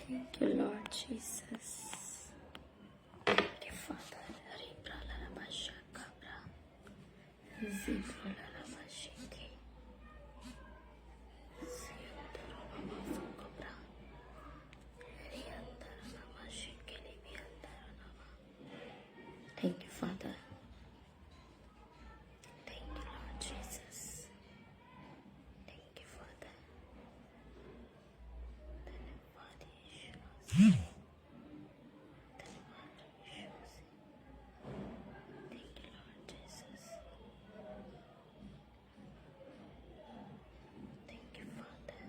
Thank you, Lord Jesus. Thank you, Father. Ribralarabashakabra. Zibralarabashike. Ziyondarabafukabra. Riyandaranamashike libiyandaranama. Thank you, Father. Thank you, Lord Jesus. Thank you, Father. धन्यवाद यीशु। Thank you, Lord Jesus. Thank you, Father.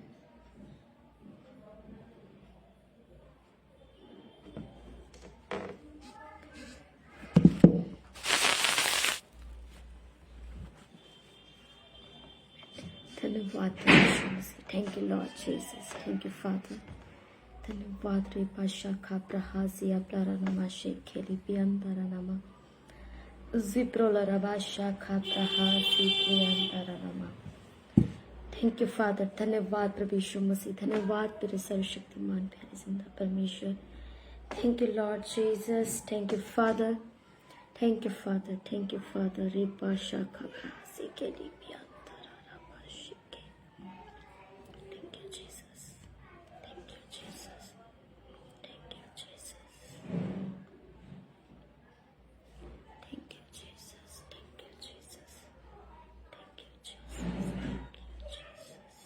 धन्यवाद यीशु मसीह। Thank you, Lord Jesus. Thank you, Father. धन्यवाद रे बादशाह का प्रहाजिया प्रारणमा शेखेली बियंदरनमा जिप्रोलरबाशा का प्रहाजी प्रियंदरनमा। Thank you father. धन्यवाद प्रभु यीशु मसीह। धन्यवाद तेरे सर्वशक्तिमान प्यारे जिंदा परमेश्वर। Thank you lord Jesus. Thank you father. Thank you father. Thank you father रे बादशाह का प्रहाजी केली बियंदरनमा शेखे। Thank you Jesus. Thank you Jesus. Thank you, Jesus. Thank you, Jesus. Thank you, Jesus. Thank you, Jesus. Thank you, Jesus.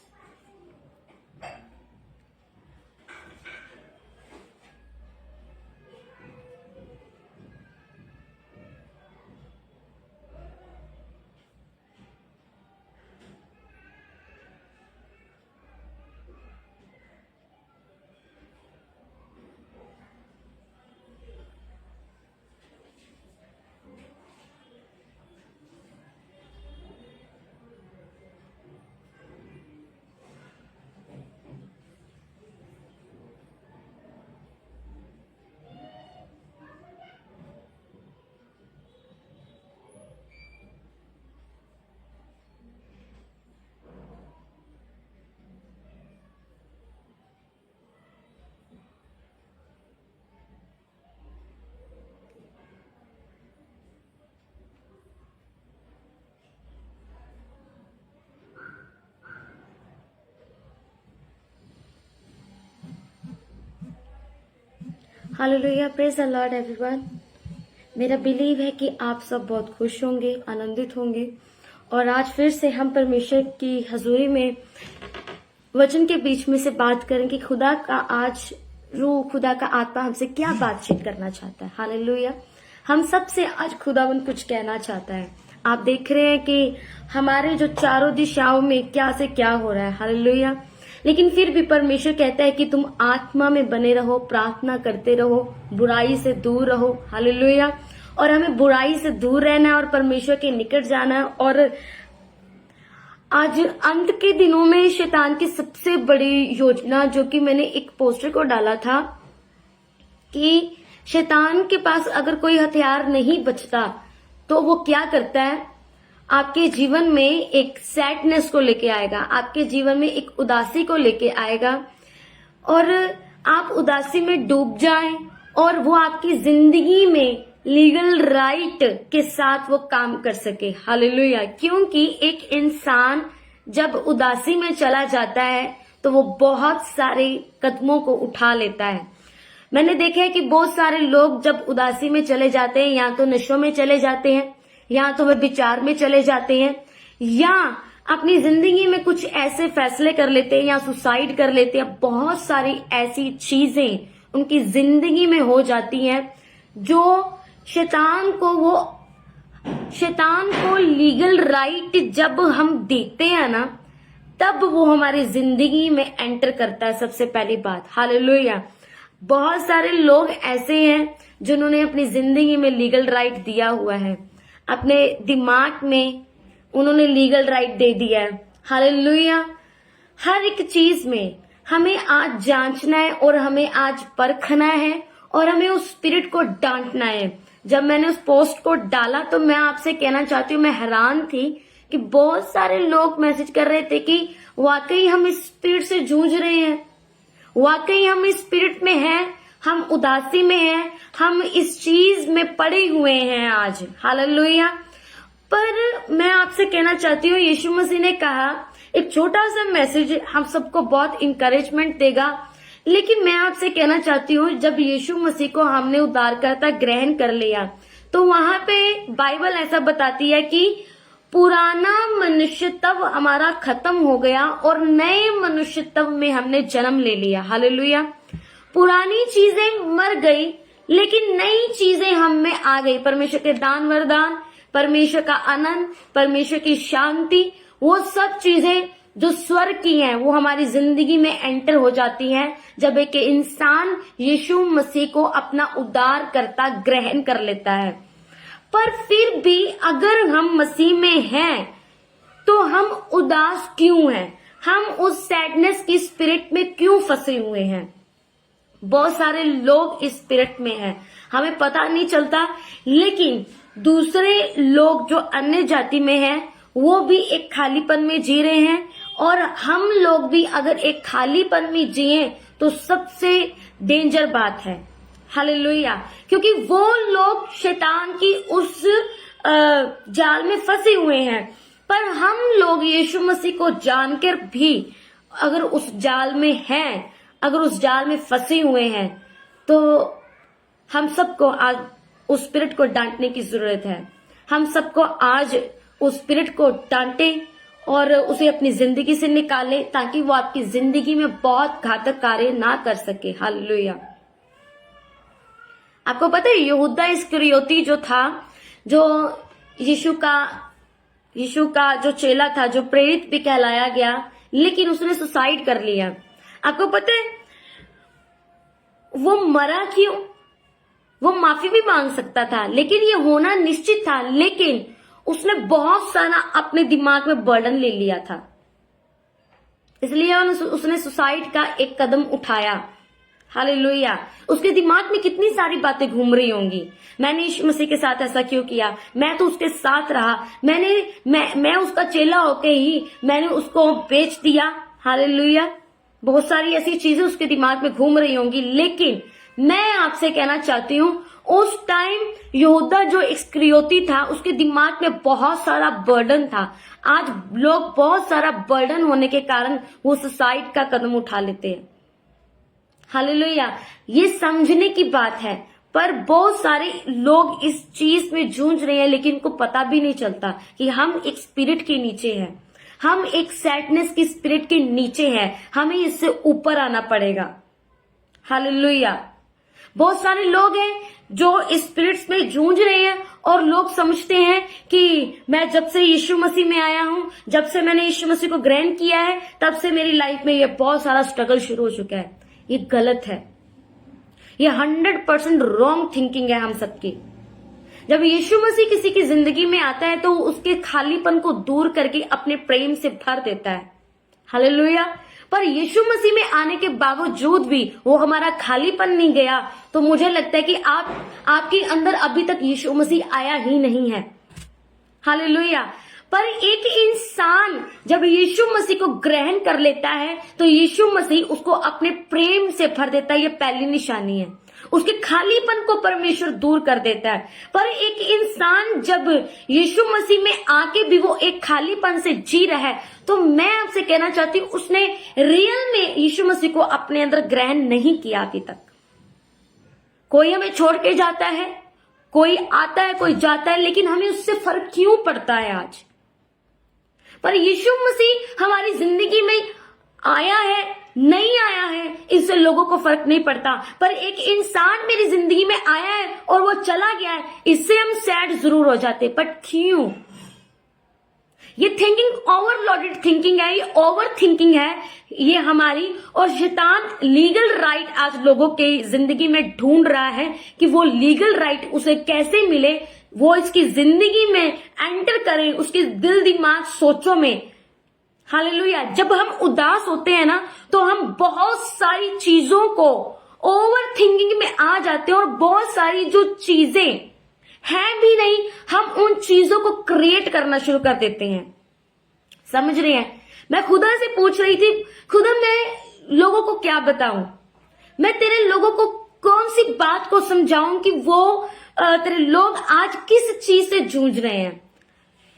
Hallelujah. Praise the Lord everyone. मेरा believe है कि आप सब बहुत खुश होंगे, आनंदित होंगे और आज फिर से हम परमेश्वर की हजूरी में वचन के बीच में से बात करें कि खुदा का आज रूह, खुदा का आत्मा हमसे क्या बातचीत करना चाहता है। हालेलुया। हम सब से आज खुदावन कुछ कहना चाहता है। आप देख रहे हैं कि हमारे जो चारों दिशाओं में क्या से क्या हो रहा है। हालेलुया। लेकिन फिर भी परमेश्वर कहता है कि तुम आत्मा में बने रहो, प्रार्थना करते रहो, बुराई से दूर रहो। हालेलुया। और हमें बुराई से दूर रहना है और परमेश्वर के निकट जाना है। और आज अंत के दिनों में शैतान की सबसे बड़ी योजना, जो कि मैंने एक पोस्टर को डाला था कि शैतान के पास अगर कोई हथियार नहीं बचता तो वो क्या करता है, आपके जीवन में एक सैडनेस को लेके आएगा, आपके जीवन में एक उदासी को लेके आएगा और आप उदासी में डूब जाएं और वो आपकी जिंदगी में लीगल राइट के साथ वो काम कर सके। हालेलुया। क्योंकि एक इंसान जब उदासी में चला जाता है तो वो बहुत सारे कदमों को उठा लेता है। मैंने देखा है कि बहुत सारे लोग जब उदासी में चले जाते हैं, या तो नशों में चले जाते हैं, या तो वे विचार में चले जाते हैं, या अपनी जिंदगी में कुछ ऐसे फैसले कर लेते हैं या सुसाइड कर लेते हैं। बहुत सारी ऐसी चीजें उनकी जिंदगी में हो जाती हैं जो शैतान को लीगल राइट जब हम देते हैं ना, तब वो हमारी जिंदगी में एंटर करता है। सबसे पहली बात। हालेलुया। बहुत सारे लोग ऐसे हैं जिन्होंने अपनी जिंदगी में लीगल राइट दिया हुआ है, अपने दिमाग में उन्होंने लीगल राइट दे दिया है। हालेलुया। हर एक चीज में हमें आज जांचना है और हमें आज परखना है और हमें उस स्पिरिट को डांटना है। जब मैंने उस पोस्ट को डाला तो मैं आपसे कहना चाहती हूँ, मैं हैरान थी कि बहुत सारे लोग मैसेज कर रहे थे कि वाकई हम इस स्पिरिट से जूझ रहे हैं वाकई हम इस स्पिरिट में हैं, हम उदासी में हैं, हम इस चीज में पड़े हुए हैं आज। हालेलुया। पर मैं आपसे कहना चाहती हूँ, यीशु मसीह ने कहा, एक छोटा सा मैसेज हम सबको बहुत इंकरेजमेंट देगा, लेकिन मैं आपसे कहना चाहती हूँ, जब यीशु मसीह को हमने उद्धारकर्ता ग्रहण कर लिया, तो वहां पे बाइबल ऐसा बताती है कि पुराना मनुष्य तब हमारा खत्म हो गया और नए मनुष्य तब में हमने जन्म ले लिया। हालेलुया। पुरानी चीजें मर गई, लेकिन नई चीजें हम में आ गई। परमेश्वर के दान वरदान, परमेश्वर का आनंद, परमेश्वर की शांति, वो सब चीजें जो स्वर्ग की हैं, वो हमारी जिंदगी में एंटर हो जाती हैं जब एक इंसान यीशु मसीह को अपना उद्धारकर्ता ग्रहण कर लेता है। पर फिर भी अगर हम मसीह में हैं, तो हम उदास क्यों हैं? हम उस सैडनेस की स्पिरिट में क्यों फंसे हुए हैं? बहुत सारे लोग इस स्पिरिट में हैं, हमें पता नहीं चलता, लेकिन दूसरे लोग जो अन्य जाति में हैं, वो भी एक खालीपन में जी रहे हैं, और हम लोग भी अगर एक खालीपन में जिए तो सबसे डेंजर बात है। हालेलुया। क्योंकि वो लोग शैतान की उस जाल में फंसे हुए हैं, पर हम लोग यीशु मसीह को जानकर भी अगर उस जाल में हैं, अगर उस जाल में फंसे हुए हैं, तो हम सबको आज उस स्पिरिट को डांटने की जरूरत है। हम सबको आज उस स्पिरिट को डांटे और उसे अपनी जिंदगी से निकाले, ताकि वो आपकी जिंदगी में बहुत घातक कार्य ना कर सके। हालेलुया। आपको पता है, यहूदा इस्करियोती जो था, जो यीशु का जो चेला था, जो प्रेरित भी कहलाया गया, लेकिन उसने सुसाइड कर लिया। आपको पता है वो मरा क्यों? वो माफी भी मांग सकता था, लेकिन ये होना निश्चित था, लेकिन उसने बहुत सारा अपने दिमाग में बर्डन ले लिया था, इसलिए उसने सुसाइड का एक कदम उठाया। हालेलुया। उसके दिमाग में कितनी सारी बातें घूम रही होंगी, मैंने यीशु मसीह के साथ ऐसा क्यों किया, मैं तो उसके साथ रहा, मैं उसका चेला होके ही मैंने उसको बेच दिया। हालेलुया। बहुत सारी ऐसी चीजें उसके दिमाग में घूम रही होंगी, लेकिन मैं आपसे कहना चाहती हूँ, उस टाइम यहूदा जो इस्करियोती था, उसके दिमाग में बहुत सारा बर्डन था। आज लोग बहुत सारा बर्डन होने के कारण वो सुसाइड का कदम उठा लेते हैं। हालेलुया। ये समझने की बात है, पर बहुत सारे लोग इस चीज में जूझ रहे हैं, लेकिन उनको पता भी नहीं चलता कि हम एक स्पिरिट के नीचे हैं, हम एक सैडनेस की स्पिरिट के नीचे हैं, हमें इससे ऊपर आना पड़ेगा। हालेलुया। बहुत सारे लोग हैं जो इस स्पिरिट्स में जूझ रहे हैं, और लोग समझते हैं कि मैं जब से यीशु मसीह में आया हूं, जब से मैंने यीशु मसीह को ग्रहण किया है, तब से मेरी लाइफ में ये बहुत सारा स्ट्रगल शुरू हो चुका है। ये गलत है, ये 100% रॉन्ग थिंकिंग है हम सबकी। जब यीशु मसीह किसी की जिंदगी में आता है, तो उसके खालीपन को दूर करके अपने प्रेम से भर देता है। हालेलुया। पर यीशु मसीह में आने के बावजूद भी वो हमारा खालीपन नहीं गया, तो मुझे लगता है कि आपके अंदर अभी तक यीशु मसीह आया ही नहीं है। हालेलुया। पर एक इंसान जब यीशु मसीह को ग्रहण कर लेता है, तो यीशु मसीह उसको अपने प्रेम से भर देता है। ये पहली निशानी है, उसके खालीपन को परमेश्वर दूर कर देता है। पर एक इंसान जब यीशु मसीह में आके भी वो एक खालीपन से जी रहा है, तो मैं आपसे कहना चाहती हूँ, उसने रियल में यीशु मसीह को अपने अंदर ग्रहण नहीं किया अभी तक। कोई हमें छोड़ के जाता है, कोई आता है, कोई जाता है, लेकिन हमें उससे फर्क क्यों पड़ता है आज? पर यीशु मसीह हमारी जिंदगी में आया है, नहीं आया है, इससे लोगों को फर्क नहीं पड़ता। पर एक इंसान मेरी जिंदगी में आया है और वो चला गया है, इससे हम सैड जरूर हो जाते। बट क्यों? ये थिंकिंग ओवरलोडेड थिंकिंग है, ये ओवर थिंकिंग है ये हमारी। और शैतान लीगल राइट आज लोगों के जिंदगी में ढूंढ रहा है कि वो लीगल राइट उसे कैसे मिले, वो इसकी जिंदगी में एंटर करे, उसके दिल दिमाग सोचों में। हालेलुया। जब हम उदास होते हैं ना, तो हम बहुत सारी चीजों को ओवर थिंकिंग में आ जाते हैं, और बहुत सारी जो चीजें हैं भी नहीं, हम उन चीजों को क्रिएट करना शुरू कर देते हैं। समझ रहे हैं? मैं खुदा से पूछ रही थी, खुदा मैं लोगों को क्या बताऊं, मैं तेरे लोगों को कौन सी बात को समझाऊं कि वो तेरे लोग आज किस चीज से जूझ रहे हैं।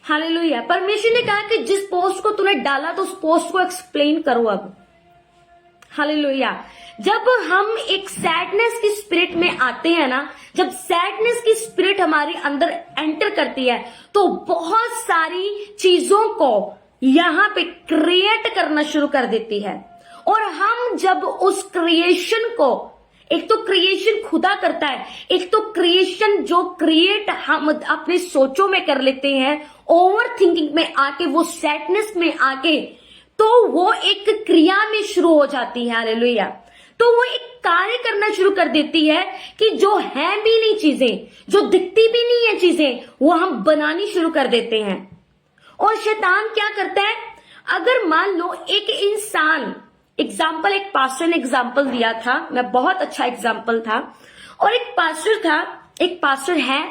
हालेलुया। परमेश्वर ने कहा कि जिस पोस्ट को तूने डाला तो उस पोस्ट को एक्सप्लेन करो अब। हालेलुया। जब हम एक सैडनेस की स्पिरिट में आते हैं ना, जब सैडनेस की स्पिरिट हमारे अंदर एंटर करती है तो बहुत सारी चीजों को यहां पे क्रिएट करना शुरू कर देती है। और हम जब उस क्रिएशन को, एक तो क्रिएशन खुदा करता है, एक तो क्रिएशन जो क्रिएट हम अपने सोचों में कर लेते हैं, ओवर थिंकिंग में आके, वो सैडनेस में आके, तो वो एक क्रिया में शुरू हो जाती है। हालेलुया। तो वो एक कार्य करना शुरू कर देती है कि जो है भी नहीं चीजें, जो दिखती भी नहीं है चीजें, वो हम बनानी शुरू कर देते हैं। और शैतान क्या करता है, अगर मान लो एक इंसान, एग्जाम्पल, एक पास्टर ने एग्जाम्पल दिया था, मैं बहुत अच्छा एग्जाम्पल था। और एक पास्टर था, एक पास्टर है,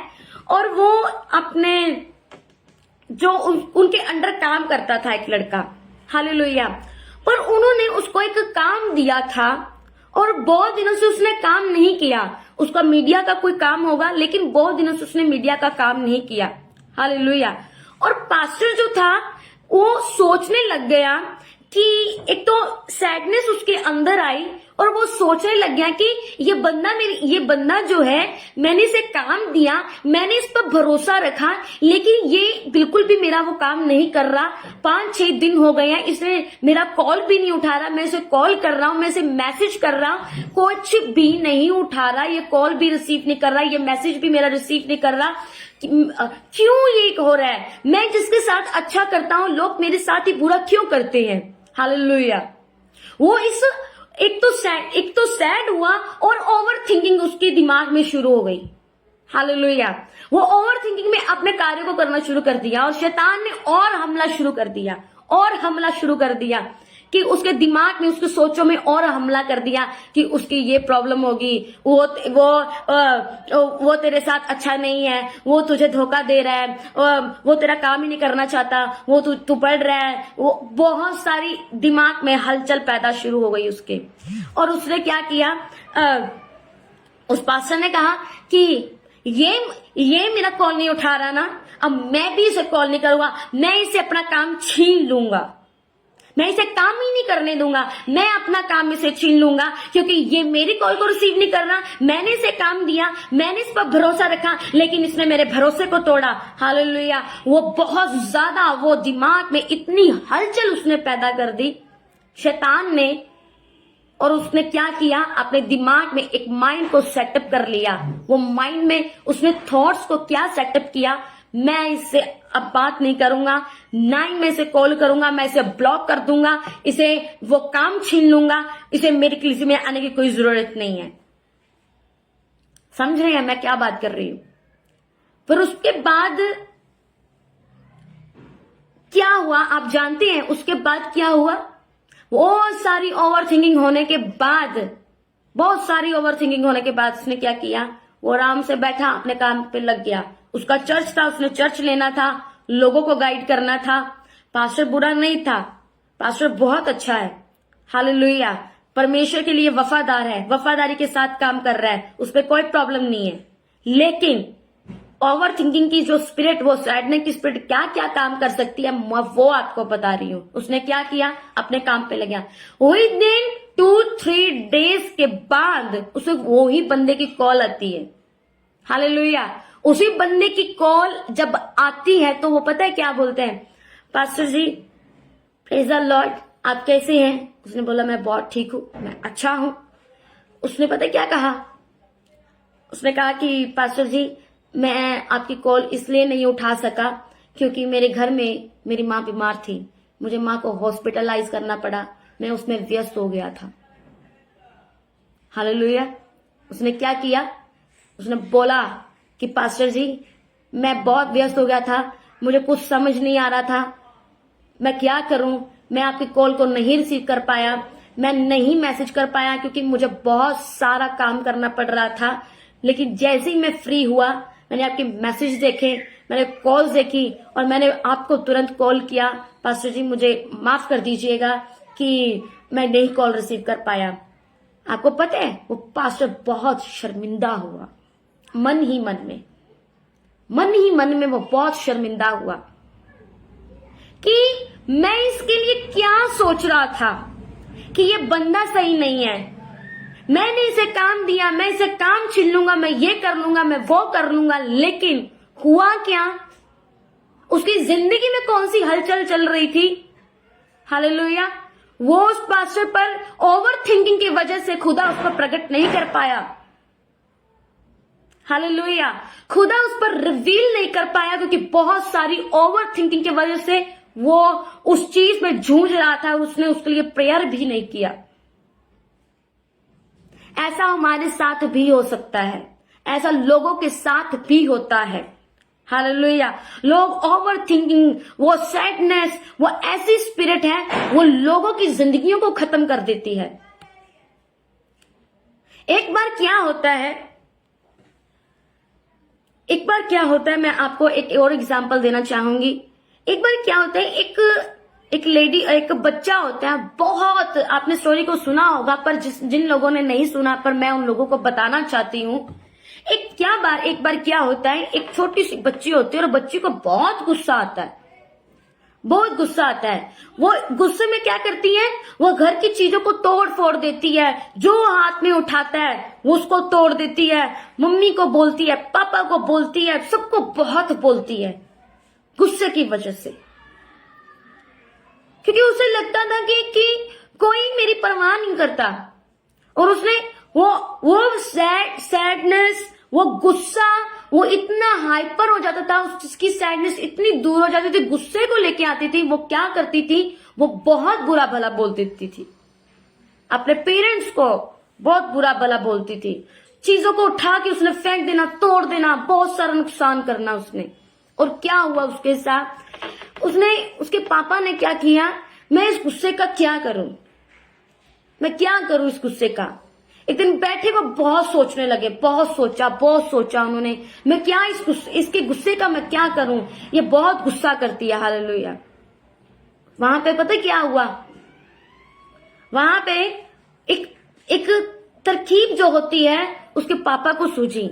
और वो अपने जो उनके अंडर काम करता था एक लड़का। हालेलुया। पर उन्होंने उसको एक काम दिया था और बहुत दिनों से उसने काम नहीं किया। उसका मीडिया का कोई काम होगा, लेकिन बहुत दिनों से उसने मीडिया का काम नहीं किया। हालेलुया। और पास्टर जो था वो सोचने लग गया कि एक तो सैडनेस उसके अंदर आई और वो सोचने लग गया कि ये बंदा जो है, मैंने इसे काम दिया, मैंने इस पर भरोसा रखा, लेकिन ये बिल्कुल भी मेरा वो काम नहीं कर रहा। 5-6 दिन हो गए हैं, इसने मेरा कॉल भी नहीं उठा रहा। मैं इसे कॉल कर रहा हूं, मैं इसे मैसेज कर रहा हूं, कुछ भी नहीं उठा रहा। ये कॉल भी रिसीव नहीं कर रहा, ये मैसेज भी मेरा रिसीव नहीं कर रहा। क्यों ये हो रहा है? मैं जिसके साथ अच्छा करता हूं, लोग मेरे साथ ही बुरा क्यों करते हैं? हालेलुया। वो एक तो सैड हुआ और ओवर थिंकिंग उसके दिमाग में शुरू हो गई। हालेलुया। वो ओवर थिंकिंग में अपने कार्य को करना शुरू कर दिया और शैतान ने और हमला शुरू कर दिया कि उसके दिमाग में, उसके सोचों में और हमला कर दिया कि उसकी ये प्रॉब्लम होगी, वो तेरे साथ अच्छा नहीं है, वो तुझे धोखा दे रहा है, वो तेरा काम ही नहीं करना चाहता, वो तू पढ़ रहा है। वो बहुत सारी दिमाग में हलचल पैदा शुरू हो गई उसके। और उसने क्या किया, उस पास्टर ने कहा कि ये मेरा कॉल नहीं उठा रहा ना, अब मैं भी इसे कॉल नहीं करूंगा, मैं इसे अपना काम छीन लूंगा, मैं इसे काम ही नहीं करने दूंगा, मैं अपना काम इसे छीन लूंगा, क्योंकि ये मेरी कॉल को रिसीव नहीं कर रहा। मैंने इसे काम दिया, मैंने इस पर भरोसा रखा, लेकिन इसने मेरे भरोसे को तोड़ा। हालेलुया। वो बहुत ज्यादा, वो दिमाग में इतनी हलचल उसने पैदा कर दी शैतान ने। और उसने क्या किया, अपने दिमाग में एक माइंड को सेटअप कर लिया। वो माइंड में उसने थॉट्स को क्या सेटअप किया, मैं इससे अब बात नहीं करूंगा, ना ही मैं इसे कॉल करूंगा, मैं इसे ब्लॉक कर दूंगा, इसे वो काम छीन लूंगा, इसे मेरी कलीसिया में आने की कोई जरूरत नहीं है। समझ रहे हैं मैं क्या बात कर रही हूं? फिर उसके बाद क्या हुआ आप जानते हैं? उसके बाद क्या हुआ? बहुत सारी ओवर थिंकिंग होने के बाद उसने क्या किया, वो आराम से बैठा, अपने काम पे लग गया। उसका चर्च था, उसने चर्च लेना था, लोगों को गाइड करना था। पास्टर बुरा नहीं था, पास्टर बहुत अच्छा है। हालेलुया। परमेश्वर के लिए वफादार है, वफादारी के साथ काम कर रहा है, उस पर कोई प्रॉब्लम नहीं है। लेकिन ओवर थिंकिंग की जो स्पिरिट, वो सैडनेस की स्पिरिट क्या क्या काम कर सकती है, वो आपको बता रही हूं। उसने क्या किया, अपने काम पे लग गया। वही दिन 2-3 डेज के बाद उसे वही बंदे की कॉल आती है। हालेलुया। उसी बंदे की कॉल जब आती है तो वो पता है क्या बोलते हैं, pastor ji praise the Lord, आप कैसे हैं? उसने बोला मैं बहुत ठीक हूं, मैं अच्छा हूं। उसने पता है क्या कहा, उसने कहा कि पास्टर जी मैं आपकी कॉल इसलिए नहीं उठा सका क्योंकि मेरे घर में मेरी माँ बीमार थी, मुझे माँ को हॉस्पिटलाइज करना पड़ा, मैं उसमें व्यस्त हो गया था। हालेलुया। उसने क्या किया, उसने बोला कि पास्टर जी मैं बहुत व्यस्त हो गया था, मुझे कुछ समझ नहीं आ रहा था, मैं क्या करूं, मैं आपकी कॉल को नहीं रिसीव कर पाया, मैं नहीं मैसेज कर पाया क्योंकि मुझे बहुत सारा काम करना पड़ रहा था। लेकिन जैसे ही मैं फ्री हुआ, मैंने आपके मैसेज देखे, मैंने कॉल्स देखी और मैंने आपको तुरंत कॉल किया। पास्टर जी मुझे माफ कर दीजिएगा, कि मैं नहीं कॉल रिसीव कर पाया। आपको पता है वो पास्टर बहुत शर्मिंदा हुआ, मन ही मन में वो बहुत शर्मिंदा हुआ कि मैं इसके लिए क्या सोच रहा था कि ये बंदा सही नहीं है, मैंने इसे काम दिया, मैं इसे काम छीन लूंगा, मैं ये कर लूंगा, मैं वो कर लूंगा। लेकिन हुआ क्या, उसकी जिंदगी में कौन सी हलचल चल रही थी। हालेलुया। वो उस पास्टर पर ओवर थिंकिंग की वजह से खुदा उस पर प्रकट नहीं कर पाया। हालेलुया। खुदा उस पर रिवील नहीं कर पाया क्योंकि बहुत सारी ओवर थिंकिंग की वजह से वो उस चीज में जूझ रहा था, उसने उसके लिए प्रेयर भी नहीं किया। ऐसा हमारे साथ भी हो सकता है, ऐसा लोगों के साथ भी होता है। हालेलुया। लोग ओवर थिंकिंग, वो सैडनेस, वो ऐसी स्पिरिट है, वो लोगों की जिंदगियों को खत्म कर देती है। एक बार क्या होता है, मैं आपको एक और एग्जांपल देना चाहूंगी। एक बार क्या होता है, एक बच्चा होता है, बहुत, आपने स्टोरी को सुना होगा पर जिन लोगों ने नहीं सुना, पर मैं उन लोगों को बताना चाहती हूँ। एक बार क्या होता है, एक छोटी सी बच्ची होती है और बच्ची को बहुत गुस्सा आता है। वो गुस्से में क्या करती है, वो घर की चीजों को तोड़ फोड़ देती है, जो हाथ में उठाता है वो उसको तोड़ देती है, मम्मी को बोलती है, पापा को बोलती है, सबको बहुत बोलती है गुस्से की वजह से, क्योंकि उसे लगता था कि कोई मेरी परवाह नहीं करता। और उसने वो सैडनेस, वो गुस्सा, वो इतना हाइपर हो जाता था, उसकी सैडनेस इतनी दूर हो जाती थी, गुस्से को लेके आती थी। वो क्या करती थी, वो बहुत बुरा भला बोल देती थी, अपने पेरेंट्स को बहुत बुरा भला बोलती थी, चीजों को उठा के उसने फेंक देना, तोड़ देना, बहुत सारा नुकसान करना उसने। और क्या हुआ उसके साथ, उसके पापा ने क्या किया, मैं इस गुस्से का क्या करूं, इस गुस्से का। एक दिन बैठे वो बहुत सोचने लगे, बहुत सोचा उन्होंने, मैं क्या इसके गुस्से का मैं क्या करूं, ये बहुत गुस्सा करती है। हालेलुया। वहां पे पता क्या हुआ, वहां पे एक तरकीब जो होती है उसके पापा को सूझी।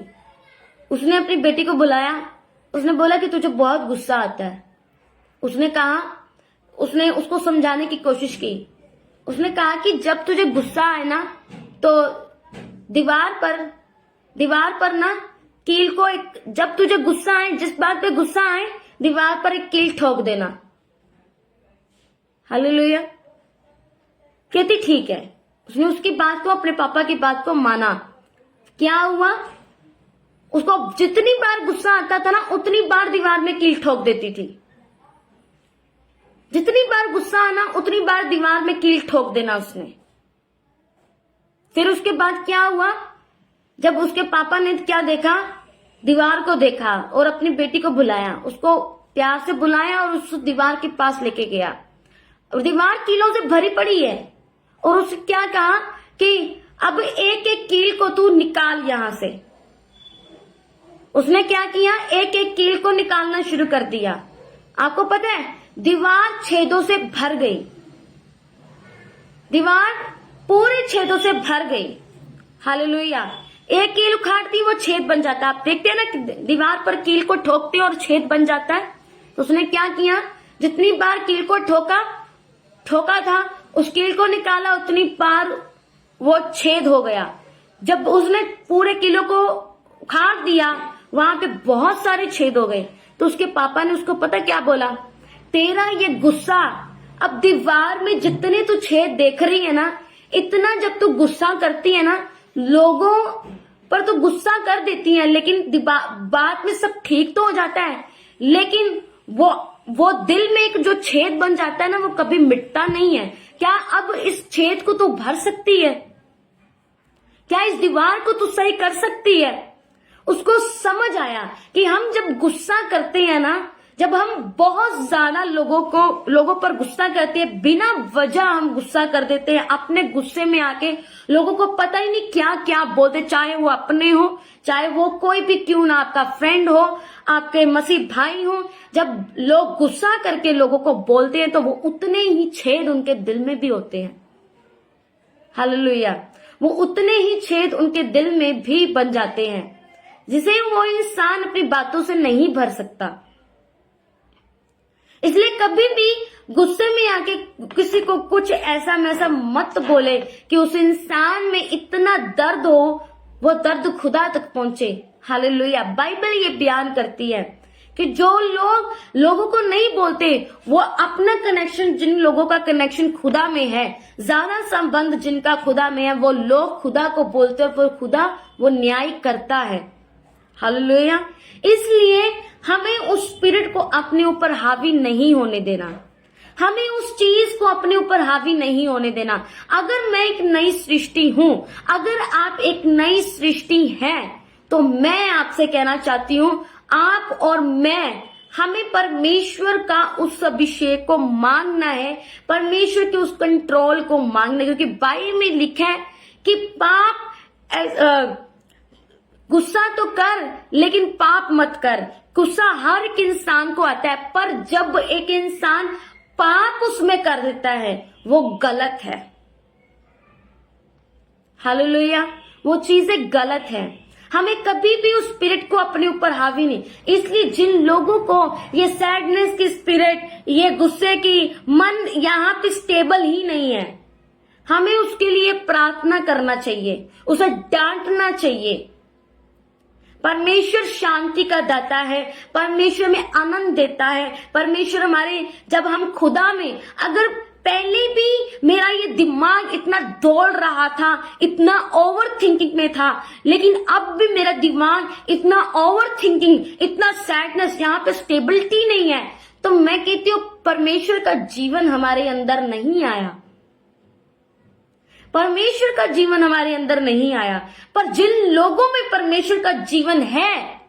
उसने अपनी बेटी को बुलाया, उसने बोला कि तुझे बहुत गुस्सा आता है। उसने उसको समझाने की कोशिश की। उसने कहा कि जब तुझे गुस्सा आए ना तो दीवार पर ना कील को जब तुझे गुस्सा आए, जिस बात पे गुस्सा आए, दीवार पर एक कील ठोक देना। हालेलुया। कहती ठीक है। उसने उसकी बात को, अपने पापा की बात को माना। क्या हुआ, उसको जितनी बार गुस्सा आता था ना उतनी बार दीवार में कील ठोक देती थी। जितनी बार गुस्सा आना उतनी बार दीवार में कील ठोक देना उसने। फिर उसके बाद क्या हुआ, जब उसके पापा ने क्या देखा, दीवार को देखा और अपनी बेटी को बुलाया, उसको प्यार से बुलाया और उस दीवार के पास लेके गया। और दीवार कीलों से भरी पड़ी है और उससे क्या कहा कि अब एक एक कील को तू निकाल यहां से। उसने क्या किया, एक एक कील को निकालना शुरू कर दिया। आपको पता है दीवार छेदों से भर गई, दीवार पूरे छेदों से भर गई। हालेलुया। एक कील उखाड़ती वो छेद बन जाता है। आप देखते हैं ना कि दीवार पर कील को ठोकते और छेद बन जाता है। तो उसने क्या किया, जितनी बार कील को ठोका था उस कील को निकाला, उतनी बार वो छेद हो गया। जब उसने पूरे कीलों को उखाड़ दिया वहां पे बहुत सारे छेद हो गए। तो उसके पापा ने उसको पता क्या बोला, तेरा ये गुस्सा, अब दीवार में जितने तू छेद देख रही है ना, इतना जब तू गुस्सा करती है ना, लोगों पर तो गुस्सा कर देती है, लेकिन बाद में सब ठीक तो हो जाता है, लेकिन वो दिल में एक जो छेद बन जाता है ना, वो कभी मिटता नहीं है। क्या अब इस छेद को तू भर सकती है? क्या इस दीवार को तू सही कर सकती है? उसको समझ आया कि हम जब गुस्सा करते हैं ना, जब हम बहुत ज्यादा लोगों पर गुस्सा करते हैं, बिना वजह हम गुस्सा कर देते हैं, अपने गुस्से में आके लोगों को पता ही नहीं क्या क्या बोलते, चाहे वो अपने हो, चाहे वो कोई भी क्यों ना, आपका फ्रेंड हो, आपके मसीह भाई हो, जब लोग गुस्सा करके लोगों को बोलते हैं तो वो उतने ही छेद उनके दिल में भी होते हैं। हालेलुया। वो उतने ही छेद उनके दिल में भी बन जाते हैं जिसे वो इंसान अपनी बातों से नहीं भर सकता। इसलिए कभी भी गुस्से में आके किसी को कुछ ऐसा मैसा मत बोले कि उस इंसान में इतना दर्द हो, वो दर्द खुदा तक पहुंचे। हालेलुया। बाइबल ये बयान करती है कि जो लोग लोगों को नहीं बोलते, वो अपना कनेक्शन, जिन लोगों का कनेक्शन खुदा में है, ज्यादा संबंध जिनका खुदा में है, वो लोग खुदा को बोलते हैं, फिर खुदा वो न्याय करता है। हालेलुया। इसलिए हमें उस स्पिरिट को अपने ऊपर हावी नहीं होने देना, हमें उस चीज को अपने ऊपर हावी नहीं होने देना। अगर मैं एक नई सृष्टि हूं, अगर आप एक नई सृष्टि हैं, तो मैं आपसे कहना चाहती हूं, आप और मैं, हमें परमेश्वर का उस अभिषेक को मांगना है, परमेश्वर के उस कंट्रोल को मांगना है, क्योंकि बाइबल में लिखा है कि पाप गुस्सा तो कर लेकिन पाप मत कर। गुस्सा हर एक इंसान को आता है, पर जब एक इंसान पाप उसमें कर देता है वो गलत है। हालेलुया। वो चीजें गलत है। हमें कभी भी उस स्पिरिट को अपने ऊपर हावी नहीं। इसलिए जिन लोगों को ये सैडनेस की स्पिरिट, ये गुस्से की मन यहाँ पे स्टेबल ही नहीं है, हमें उसके लिए प्रार्थना करना चाहिए, उसे डांटना चाहिए। परमेश्वर शांति का दाता है, परमेश्वर में आनंद देता है। परमेश्वर हमारे, जब हम खुदा में, अगर पहले भी मेरा ये दिमाग इतना दौड़ रहा था, इतना ओवर थिंकिंग में था, लेकिन अब भी मेरा दिमाग इतना ओवर थिंकिंग, इतना सैडनेस, यहाँ पे स्टेबिलिटी नहीं है, तो मैं कहती हूँ परमेश्वर का जीवन हमारे अंदर नहीं आया, परमेश्वर का जीवन हमारे अंदर नहीं आया। पर जिन लोगों में परमेश्वर का जीवन है,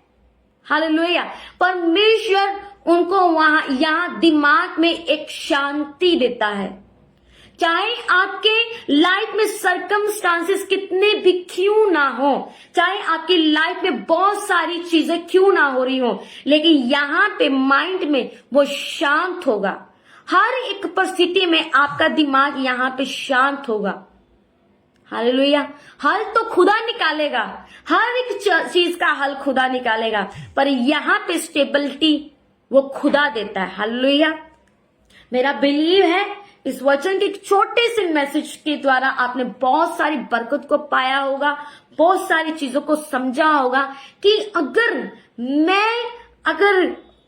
हालेलुया, परमेश्वर उनको वहां, यहाँ दिमाग में एक शांति देता है। चाहे आपके लाइफ में सर्कमस्टांसेस कितने भी क्यों ना हो, चाहे आपकी लाइफ में बहुत सारी चीजें क्यों ना हो रही हो, लेकिन यहाँ पे माइंड में वो शांत होगा। हर एक परिस्थिति में आपका दिमाग यहाँ पे शांत होगा। हालेलुया। हल तो खुदा निकालेगा, हर एक चीज का हल खुदा निकालेगा, पर यहाँ पे स्टेबिलिटी वो खुदा देता है। हालेलुया। मेरा बिलीव है इस वचन के एक छोटे से मैसेज के द्वारा आपने बहुत सारी बरकत को पाया होगा, बहुत सारी चीजों को समझा होगा कि अगर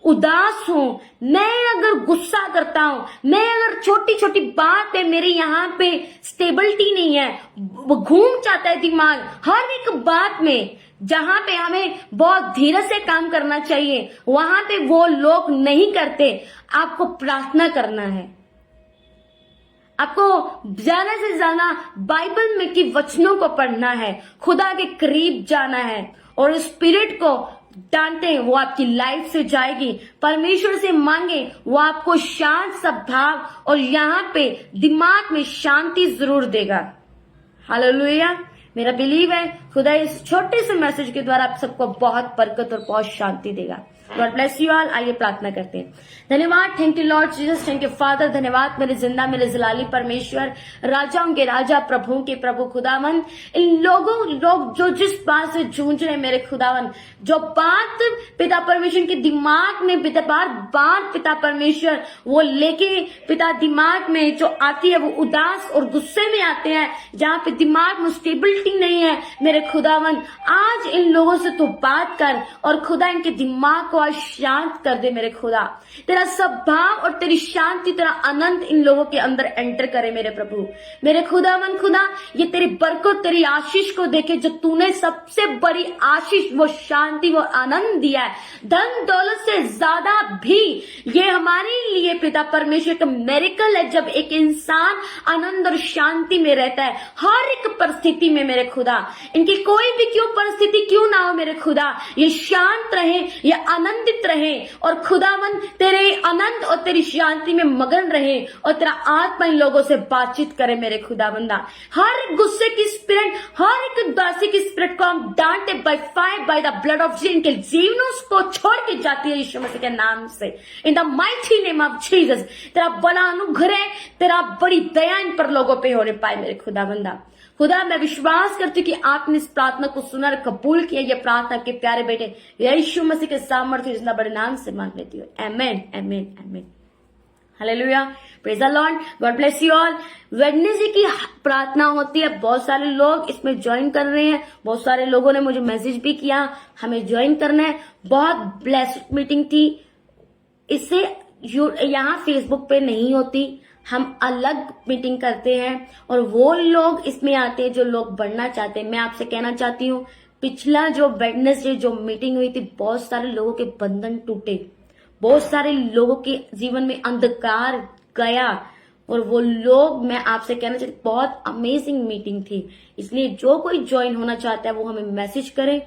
उदास हूं, मैं अगर गुस्सा करता हूं, मैं अगर छोटी छोटी बात पे मेरे यहाँ पे स्टेबिलिटी नहीं है, घूम जाता है दिमाग हर एक बात में, जहां पे हमें बहुत धीरज से काम करना चाहिए वहां पे वो लोग नहीं करते। आपको प्रार्थना करना है, आपको ज्यादा से ज्यादा बाइबल में की वचनों को पढ़ना है, खुदा के करीब जाना है और स्पिरिट को डांटे, वो आपकी लाइफ से जाएगी। परमेश्वर से मांगे, वो आपको शांत स्वभाव और यहाँ पे दिमाग में शांति जरूर देगा। हालेलुया। मेरा बिलीव है खुदा इस छोटे से मैसेज के द्वारा आप सबको बहुत बरकत और बहुत शांति देगा। God bless you all. आइए प्रार्थना करते हैं। धन्यवाद, thank you lord Jesus, thank you father. धन्यवाद मेरे जिंदा, मेरे जलाली परमेश्वर, राजाओं के राजा, प्रभुओं के प्रभु खुदावन, इन लोग जो जिस बात से जूझ रहे मेरे खुदावन, जो बात पिता परमेश्वर के दिमाग में बार बार पिता परमेश्वर वो लेके पिता दिमाग में जो आती है, वो उदास और गुस्से में आते हैं, जहाँ पे दिमाग में स्टेबिलिटी नहीं है मेरे खुदावन, आज इन लोगों से तू बात कर और खुदा इनके दिमाग को आज शांत कर दे मेरे खुदा। तेरा स्वभाव और तेरी शांति, तेरा आनंद इन लोगों के अंदर एंटर करे मेरे प्रभु। मेरे खुदावन खुदा, ये तेरी बरकत, तेरी आशीष को देखे, जो तूने सबसे बड़ी आशीष, वो शांति, वो आनंद दिया है, धन दौलत से ज्यादा भी ये हमारे लिए पिता परमेश्वर का मेरिकल है, जब एक इंसान आनंद और शांति में रहता है हर एक परिस्थिति में मेरे खुदा। इनकी कि कोई भी क्यों परिस्थिति क्यों ना हो मेरे खुदा, ये शांत रहे, ये आनंदित रहे और खुदावन तेरे आनंद और तेरी शांति में मगन रहे और तेरा आत्मा इन लोगों से बातचीत करे मेरे खुदावंदा। हर एक गुस्से की स्पिरिट, हर एक उदासी की स्पिरिट को हम डांटे by fire, by the blood of Jesus, इनके जीवनों को छोड़ के जाती है यीशु मसीह के नाम से, in the mighty name of Jesus. तेरा बड़ा अनुग्रह, तेरा बड़ी दया इन पर लोगों पे होने पाए मेरे खुदावंदा। खुदा मैं विश्वास करती हूँ कि आपने इस प्रार्थना को सुना और कबूल किया। ये प्रार्थना के प्यारे बेटे यीशु मसीह के सामर्थ्य जितना बड़े नाम से मांग लेती हूँ। Amen, amen, amen. Hallelujah, praise the lord, God bless you all. Wednesday की प्रार्थना होती है, बहुत सारे लोग इसमें ज्वाइन कर रहे हैं, बहुत सारे लोगों ने मुझे मैसेज भी किया हमें ज्वाइन करना है। बहुत ब्लेस्ड मीटिंग थी। इससे यहाँ फेसबुक पे नहीं होती, हम अलग मीटिंग करते हैं और वो लोग इसमें आते हैं जो लोग बढ़ना चाहते हैं। मैं आपसे कहना चाहती हूँ, पिछला जो वेडनेसडे जो मीटिंग हुई थी, बहुत सारे लोगों के बंधन टूटे, बहुत सारे लोगों के जीवन में अंधकार गया और वो लोग, मैं आपसे कहना चाहती हूँ, बहुत अमेजिंग मीटिंग थी। इसलिए जो कोई ज्वाइन होना चाहता है वो हमें मैसेज करे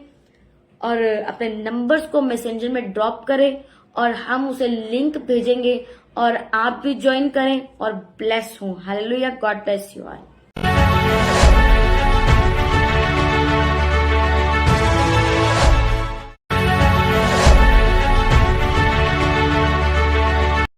और अपने नंबर्स को मैसेंजर में ड्रॉप करे और हम उसे लिंक भेजेंगे और आप भी ज्वाइन करें और ब्लेस हो। Hallelujah, God bless you all.